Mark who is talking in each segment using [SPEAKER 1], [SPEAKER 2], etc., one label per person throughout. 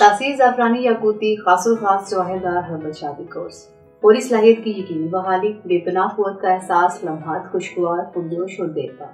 [SPEAKER 1] तासीर ज़ाफ़रानी याकूती खासुल खास जवाहरदार हर्बल शादी कोर्स। पूरी सलाहियत की यकीनी बहाली, बेपनाह कुव्वत का एहसास, लम्हात खुशगवार, पुरजोश और देरपा,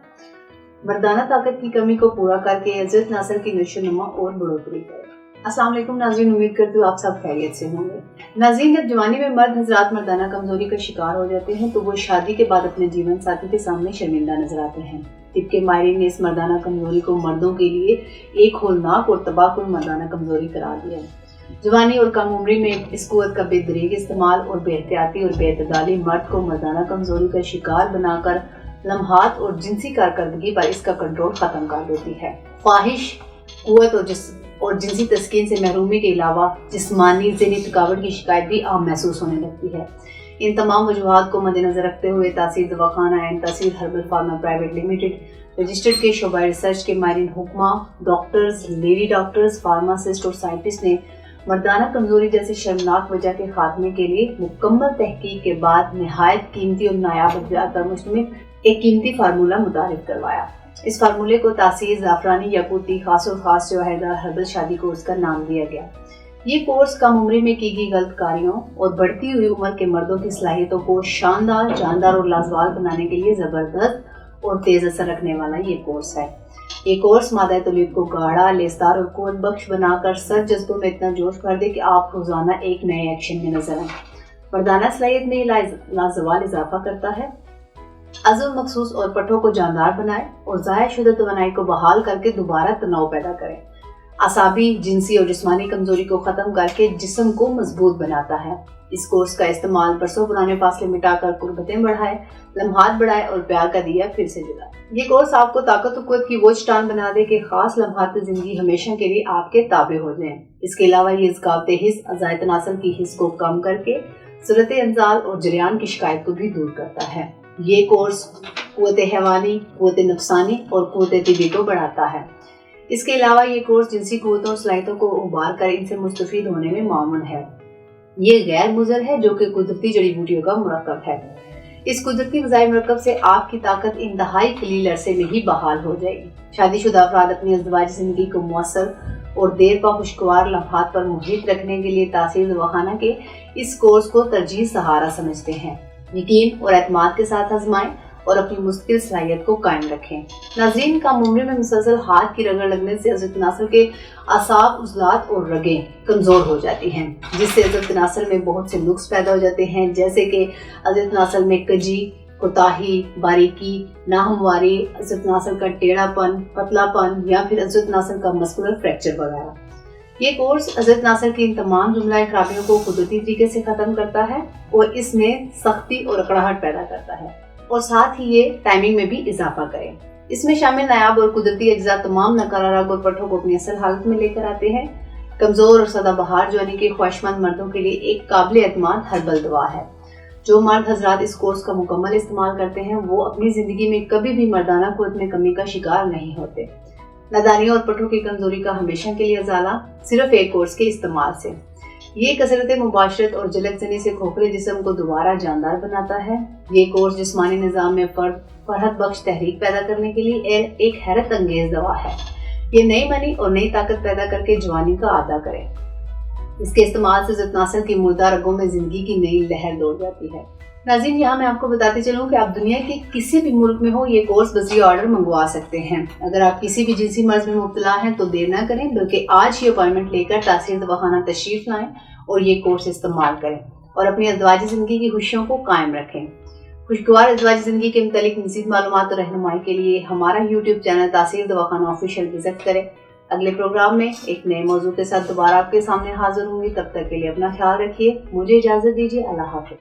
[SPEAKER 1] मर्दाना ताकत की कमी को पूरा करके इज़्ज़त नासर की नशोनुमा और बढ़ोतरी करे। अस्सलाम वालेकुम नाज़रीन, उम्मीद करती हूँ आप सब खैरियत से होंगे। नाज़रीन, जब जवानी में मर्द हजरात मर्दाना कमजोरी का शिकार हो जाते हैं तो वो शादी के बाद अपने जीवन साथी के सामने शर्मिंदा नजर आते हैं। तिब के माहिरीन ने इस मर्दाना कमजोरी को मर्दों के लिए एक होलनाक और तबाहकुन मर्दाना कमजोरी करार दिया है। जवानी और कम उम्री में इस कुव्वत का बेदरीग इस्तेमाल और बेहतियाती और बेतदाली मर्द को मर्दाना कमजोरी का शिकार बनाकर लम्हात और जिनसी कारकर्दगी पर इसका कंट्रोल खत्म कर देती है। ख्वाहिश, कुव्वत और जिनसी तस्कीन से महरूमी के अलावा जिस्मानी ज़हनी थकावट की शिकायत भी आम महसूस होने लगती है। इन तमाम वजूहात को मद्देनजर रखते हुए तासीर दवाखाना एंड तासीर herbal pharma private limited registered के शोबा रिसर्च के माहिरीन हुक्मा, डॉक्टर्स, लेडी डॉक्टर्स, फार्मासिस्ट और साइंटिस्ट ने मर्दाना कमजोरी जैसी शर्मनाक वजह के खात्मे के लिए मुकम्मल तहकीक के बाद निहायत कीमती और नायाब अद्वियात पर मुश्तमिल एक कीमती फार्मूला मुतारिफ करवाया। इस फार्मूले को तासीर ज़ाफ़रानी याकूती खासुल खास जवाहरदार हर्बल शादी कोर्स का नाम दिया गया। ये कोर्स कम उम्र में की गई गलत कारियों और बढ़ती हुई उम्र के मर्दों की सलाहियतों को शानदार, जानदार और लाजवाब बनाने के लिए जबरदस्त और तेज असर रखने वाला ये कोर्स है। ये कोर्स मादा तौलीद को गाढ़ा, लेसदार और कुव्वत बख्श बनाकर सर जज्बों में इतना जोश भर दे कि आप रोजाना एक नए एक्शन में नजर आए। मर्दाना सलाहियत में लाजवाब इजाफा करता है, अज़म मखसूस और पट्टों को जानदार बनाए और ज़ाहिर शुदा तवानाई को बहाल करके दोबारा तनाव पैदा करे। असाबी, जिनसी और जिस्मानी कमजोरी को खत्म करके जिस्म को मजबूत बनाता है। इस कोर्स का इस्तेमाल बरसों पुराने फासले मिटाकर कुर्बतें बढ़ाए, लम्हात बढ़ाए और प्यार का दिया फिर से जलाए। ये कोर्स आपको ताकत और कुव्वत की वो चट्टान बना दे कि खास लम्हात जिंदगी हमेशा के लिए आपके ताबे हो जाएं। इसके अलावा ये ज़कावते हिस्स, अज़ाए तनासुल की हिस्स को कम करके सूरत अंजाल और जरियान की शिकायत को भी दूर करता है। ये कोर्स कुव्वत हैवानी, कुव्वत नफ्सानी और कुव्वत तिबी को बढ़ाता है। इसके अलावा ये कोर्स जिनसी कुव्वतों और सलाहियतों को उबार कर इनसे मुस्तफीद होने में मामून है। ये गैर मुज़र है जो कि कुदरती जड़ी बूटियों का मुरक्कब है। इस कुदरती ग़िज़ाई मुरक्कब से आपकी ताकत इंतहाई कलील अरसे में ही बहाल हो जाएगी। शादीशुदा अफराद अपनी अज़दवाजी ज़िंदगी को मुअस्सर और देर पा खुशगवार लम्हात पर मुहित रखने के लिए तासीर दवाखाना के इस कोर्स को तरजीह सहारा समझते हैं। यकीन और एतमाद के साथ आजमाएं और अपनी मुश्किल सलाहियत को कायम रखें। नाज़रीन, कम उम्र में मुसलसल हाथ की रगड़ लगने से इज़्ज़त नासर के असाब, उज़लात और रगें कमज़ोर हो जाती हैं, जिससे इज़्ज़त नासर में बहुत से नुक्स पैदा हो जाते हैं, जैसे कि इज़्ज़त नासर में कजी, कोताही, बारीकी, नाहमवारी, इज़्ज़त नासर का टेढ़ापन, पतलापन या फिर इज़्ज़त नासर का मस्कुलर फ्रैक्चर वगैरह। ये कोर्स इज़्ज़त नासर की इन तमाम जुमला खराबियों को कुदरती तरीके से खत्म करता है और इसमें सख्ती और अकड़ाहट पैदा करता है और साथ ही ये टाइमिंग में भी इजाफा करे। इसमें शामिल नायाब और कुदरती अज्जा तमाम नकाराराग और पट्टों को अपनी असल हालत में लेकर आते हैं। कमजोर और सदाबहार जवानी के ख्वाहिशमंद मर्दों के लिए एक काबिल एतमाद हर्बल दवा है। जो मर्द हजरात इस कोर्स का मुकम्मल इस्तेमाल करते हैं वो अपनी जिंदगी में कभी भी मर्दाना कुव्वत में कमी का शिकार नहीं होते। नादानियों और पट्टों की कमजोरी का हमेशा के लिए अजाला सिर्फ एक कोर्स के इस्तेमाल से। ये कसरत मुबाशरत और जलक जनी से खोखले जिस्म को दोबारा जानदार बनाता है। ये कोर्स जिस्मानी निज़ाम में फरहत बख्श तहरीक पैदा करने के लिए एक हैरत अंगेज दवा है। ये नई मनी और नई ताकत पैदा करके जवानी का आदा करे। इसके इस्तेमाल से इज़्ज़त नासर की मुर्दा रगों में जिंदगी की नई लहर दौड़ जाती है। नाज़रीन, यहाँ मैं आपको बताती चलूँ कि आप दुनिया के किसी भी मुल्क में हो ये कोर्स बज़रिए ऑर्डर मंगवा सकते हैं। अगर आप किसी भी जिनसी मर्ज में मुब्तला हैं तो देर ना करें, बल्कि आज ही अपॉइंटमेंट लेकर तासीर दवाखाना तशरीफ लाएं और ये कोर्स इस्तेमाल करें और अपनी अज़दवाजी ज़िंदगी की खुशियों को कायम रखें। खुशगवार अज़दवाजी ज़िंदगी के मुतालिक मज़ीद मालूमात और रहनुमाई के लिए हमारा यूट्यूब चैनल तासीर दवाखाना ऑफिशियल विजिट करें। अगले प्रोग्राम में एक नए मौजू के साथ दोबारा आपके सामने हाजिर होंगी। तब तक के लिए अपना ख्याल रखिए। मुझे इजाज़त दीजिए। अल्लाह हाफ़िज़।